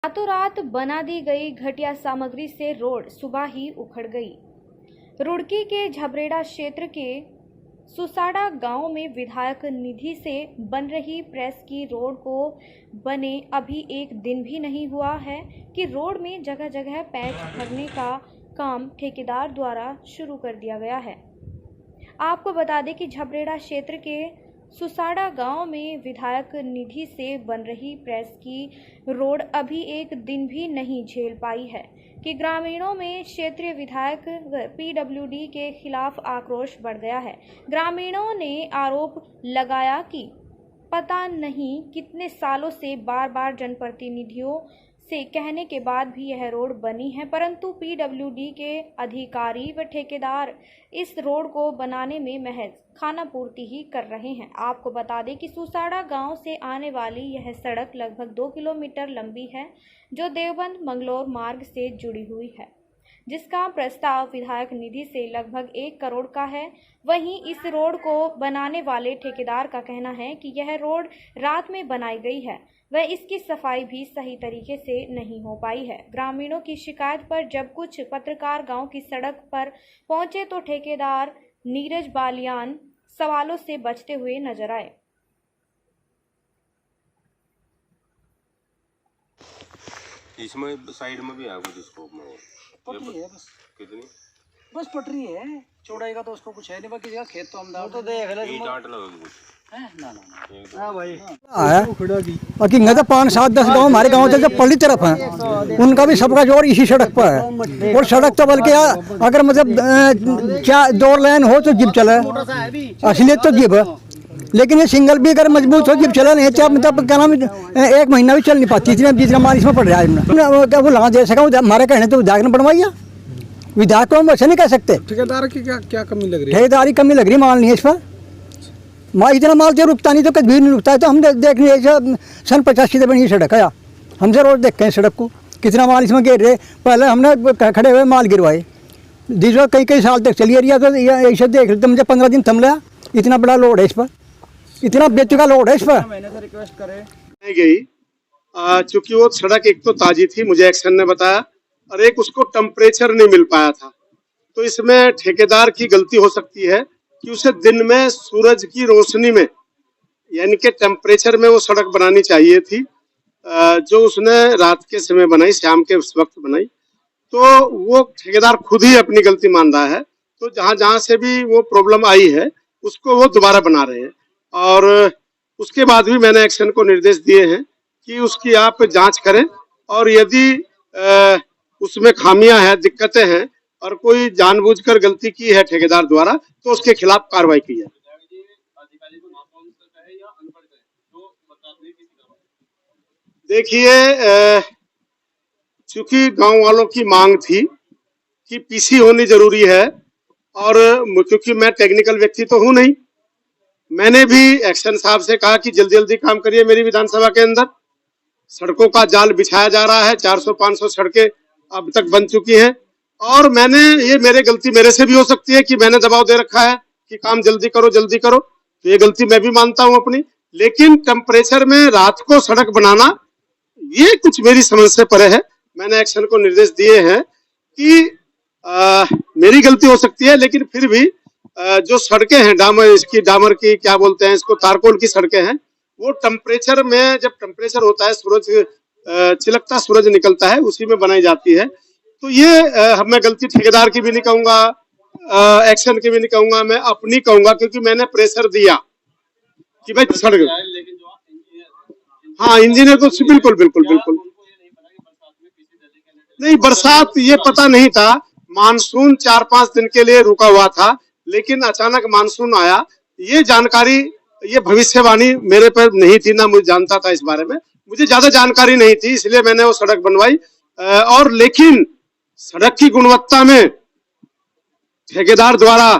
रातों रात बना दी गई घटिया सामग्री से रोड सुबह ही उखड़ गई। रुड़की के झबरेड़ा क्षेत्र के सुसाड़ा गांव में विधायक निधि से बन रही प्रेस की रोड को बने अभी एक दिन भी नहीं हुआ है कि रोड में जगह जगह पैच भरने का काम ठेकेदार द्वारा शुरू कर दिया गया है। आपको बता दें कि झबरेड़ा क्षेत्र के सुसाड़ा गांव में विधायक निधि से बन रही प्रेस की रोड अभी एक दिन भी नहीं झेल पाई है कि ग्रामीणों में क्षेत्रीय विधायक पीडब्ल्यूडी के खिलाफ आक्रोश बढ़ गया है। ग्रामीणों ने आरोप लगाया कि पता नहीं कितने सालों से बार बार जनप्रतिनिधियों से कहने के बाद भी यह रोड बनी है, परंतु पीडब्ल्यूडी के अधिकारी व ठेकेदार इस रोड को बनाने में महज खानापूर्ति ही कर रहे हैं। आपको बता दें कि सुसाड़ा गांव से आने वाली यह सड़क लगभग 2 किलोमीटर लंबी है, जो देवबंद मंगलोर मार्ग से जुड़ी हुई है, जिसका प्रस्ताव विधायक निधि से लगभग 1 करोड़ का है। वहीं इस रोड को बनाने वाले ठेकेदार का कहना है कि यह रोड रात में बनाई गई है, वह इसकी सफाई भी सही तरीके से नहीं हो पाई है। ग्रामीणों की शिकायत पर जब कुछ पत्रकार गांव की सड़क पर पहुंचे तो ठेकेदार नीरज बालियान सवालों से बचते हुए नजर आए। इसमें साइड में भी है कुछ स्कोप में पटरी है बस। कितनी? बस पटरी है, चौड़ाई का तो उसको कुछ है नहीं, बाकी जगह खेत तो हम तो देख ले डांट लगेगी कुछ है ना। हाँ भाई बाकी तो 5-7-10 गांव हमारे गांव से जो पल्ली तरफ है उनका भी सबका जोर इसी सड़क पर है। और सड़क तो बल्कि अगर मतलब क्या 2 लेन हो तो जिप चले, असलियत तो जिप है, लेकिन ये सिंगल भी अगर मजबूत हो जिप चला नहीं चाहे मतलब क्या नाम 1 महीना भी चल नहीं पाती, जितना माल इसमें पड़ रहा है। क्या वो लगा दे सका हमारे कहने तो विधायक ने बनवाइया, विधायक को हम ऐसे नहीं कह सकते। ठेकेदार की क्या कमी लग रही है? ठेकेदारी कमी लग रही, माल नहीं है इस पर, इतना माल तो रुकता नहीं, तो कभी नहीं रुकता है। तो हम देख रहे सन 85 से बनी सड़क है, हमसे रोज देखते हैं सड़क को कितना माल इसमें गिर रहे। पहले हमने खड़े हुए माल गिरवाए, दूसरा कई साल तक चली रही है, तो ऐसे देख लेते मुझे 15 दिन थम लिया। इतना बड़ा लोड है इस पर, इतना बेचुका लोड है इस पर। मैंने से रिक्वेस्ट करे गई चूंकि वो सड़क एक तो ताजी थी, मुझे एक्शन ने बताया, और एक उसको टेम्परेचर नहीं मिल पाया था। तो इसमें ठेकेदार की गलती हो सकती है कि उसे दिन में सूरज की रोशनी में यानी कि टेम्परेचर में वो सड़क बनानी चाहिए थी, जो उसने रात के समय बनाई, शाम के उस वक्त बनाई। तो वो ठेकेदार खुद ही अपनी गलती मान रहा है। तो जहां जहां से भी वो प्रॉब्लम आई है उसको वो दोबारा बना रहे हैं, और उसके बाद भी मैंने एक्शन को निर्देश दिए हैं कि उसकी आप जांच करें, और यदि उसमें खामियां हैं, दिक्कतें हैं और कोई जानबूझकर गलती की है ठेकेदार द्वारा तो उसके खिलाफ कार्रवाई की जाए। देखिए, चूंकि गांव वालों की मांग थी कि पीसी होनी जरूरी है, और क्योंकि मैं टेक्निकल व्यक्ति तो हूं नहीं, मैंने भी एक्शन साहब से कहा कि जल्दी जल्दी काम करिए। मेरी विधानसभा के अंदर सड़कों का जाल बिछाया जा रहा है, 400-500 सड़कें अब तक बन चुकी हैं, और मेरे गलती मेरे से भी हो सकती है कि मैंने दबाव दे रखा है कि काम जल्दी करो जल्दी करो, तो ये गलती मैं भी मानता हूं अपनी। लेकिन टेम्परेचर में रात को सड़क बनाना ये कुछ मेरी समझ से परे है। मैंने एक्शन को निर्देश दिए हैं कि मेरी गलती हो सकती है, लेकिन फिर भी जो सड़कें हैं डामर की क्या बोलते हैं इसको, तारकोल की सड़कें हैं, वो टेम्परेचर में, जब टेम्परेचर होता है, सूरज चिलकता सूरज निकलता है, उसी में बनाई जाती है। तो ये मैं गलती ठेकेदार की भी नहीं कहूंगा, एक्शन की भी नहीं कहूंगा, मैं अपनी कहूंगा, क्योंकि मैंने प्रेशर दिया कि भाई सड़क। हाँ, इंजीनियर को बिल्कुल बिल्कुल बिल्कुल नहीं, बरसात ये पता नहीं था, मानसून 4-5 दिन के लिए रुका हुआ था, लेकिन अचानक मानसून आया। ये जानकारी, ये भविष्यवाणी मेरे पर नहीं थी, ना मुझे जानता था इस बारे में, मुझे ज्यादा जानकारी नहीं थी, इसलिए मैंने वो सड़क बनवाई। और लेकिन सड़क की गुणवत्ता में ठेकेदार द्वारा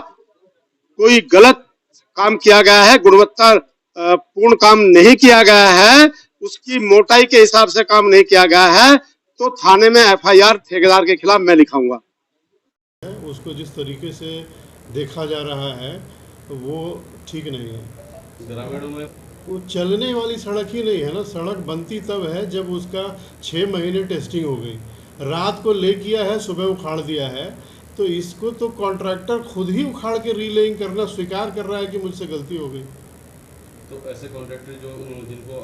कोई गलत काम किया गया है, गुणवत्ता पूर्ण काम नहीं किया गया है, उसकी मोटाई के हिसाब से काम नहीं किया गया है, तो थाने में FIR ठेकेदार के खिलाफ मैं लिखाऊंगा। उसको जिस तरीके से देखा जा रहा है वो ठीक नहीं है। ग्रामीणों में वो चलने वाली सड़क ही नहीं है ना, सड़क बनती तब है जब उसका 6 महीने टेस्टिंग हो गई, रात को ले किया है, सुबह उखाड़ दिया है। तो इसको तो कॉन्ट्रैक्टर खुद ही उखाड़ के रीलेइंग करना स्वीकार कर रहा है कि मुझसे गलती हो गई। तो ऐसे कॉन्ट्रैक्टर जो जिनको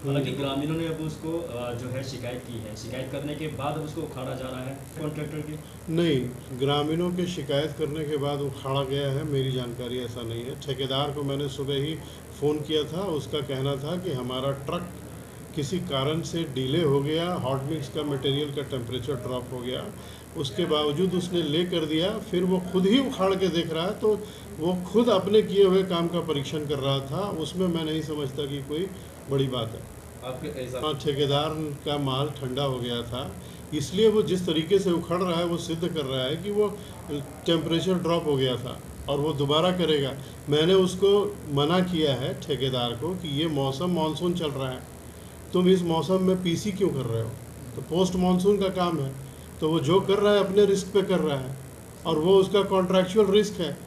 हालांकि ग्रामीणों ने अब उसको जो है शिकायत की है, शिकायत करने के बाद अब उसको उखाड़ा जा रहा है कॉन्ट्रैक्टर की? नहीं, ग्रामीणों के शिकायत करने के बाद उखाड़ा गया है, मेरी जानकारी ऐसा नहीं है। ठेकेदार को मैंने सुबह ही फ़ोन किया था, उसका कहना था कि हमारा ट्रक किसी कारण से डिले हो गया, हॉट मिक्स का मटेरियल का टेम्परेचर ड्रॉप हो गया, उसके बावजूद उसने ले कर दिया, फिर वो खुद ही उखाड़ के देख रहा है। तो वो खुद अपने किए हुए काम का परीक्षण कर रहा था, उसमें मैं नहीं समझता कि कोई बड़ी बात है। आपके ठेकेदार का माल ठंडा हो गया था, इसलिए वो जिस तरीके से उखड़ रहा है वो सिद्ध कर रहा है कि वो टेम्परेचर ड्रॉप हो गया था और वो दोबारा करेगा। मैंने उसको मना किया है ठेकेदार को कि ये मौसम मानसून चल रहा है, तुम इस मौसम में पीसी क्यों कर रहे हो? तो पोस्ट मानसून का काम है, तो वो जो कर रहा है अपने रिस्क पे कर रहा है और वो उसका कॉन्ट्रैक्चुअल रिस्क है।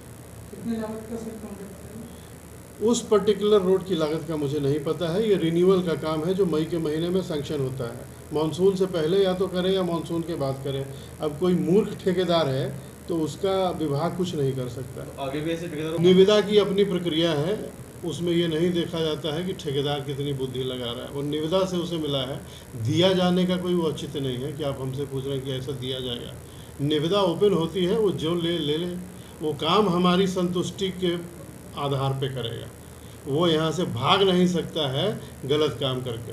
उस पर्टिकुलर रोड की लागत का मुझे नहीं पता है, ये रिन्यूअल का काम है जो मई के महीने में सैंक्शन होता है। मानसून से पहले या तो करें या मानसून के बाद करें। अब कोई मूर्ख ठेकेदार है तो उसका विभाग कुछ नहीं कर सकता। तो आगे भी ऐसे ठेकेदार निविदा की अपनी प्रक्रिया है, उसमें ये नहीं देखा जाता है कि ठेकेदार कितनी बुद्धि लगा रहा है। वो निविदा से उसे मिला है, दिया जाने का कोई औचित्य नहीं है कि आप हमसे पूछ रहे हैं कि ऐसा दिया जाएगा। निविदा ओपन होती है, वो जो ले वो काम हमारी संतुष्टि के आधार पे करेगा। वो यहाँ से भाग नहीं सकता है गलत काम करके।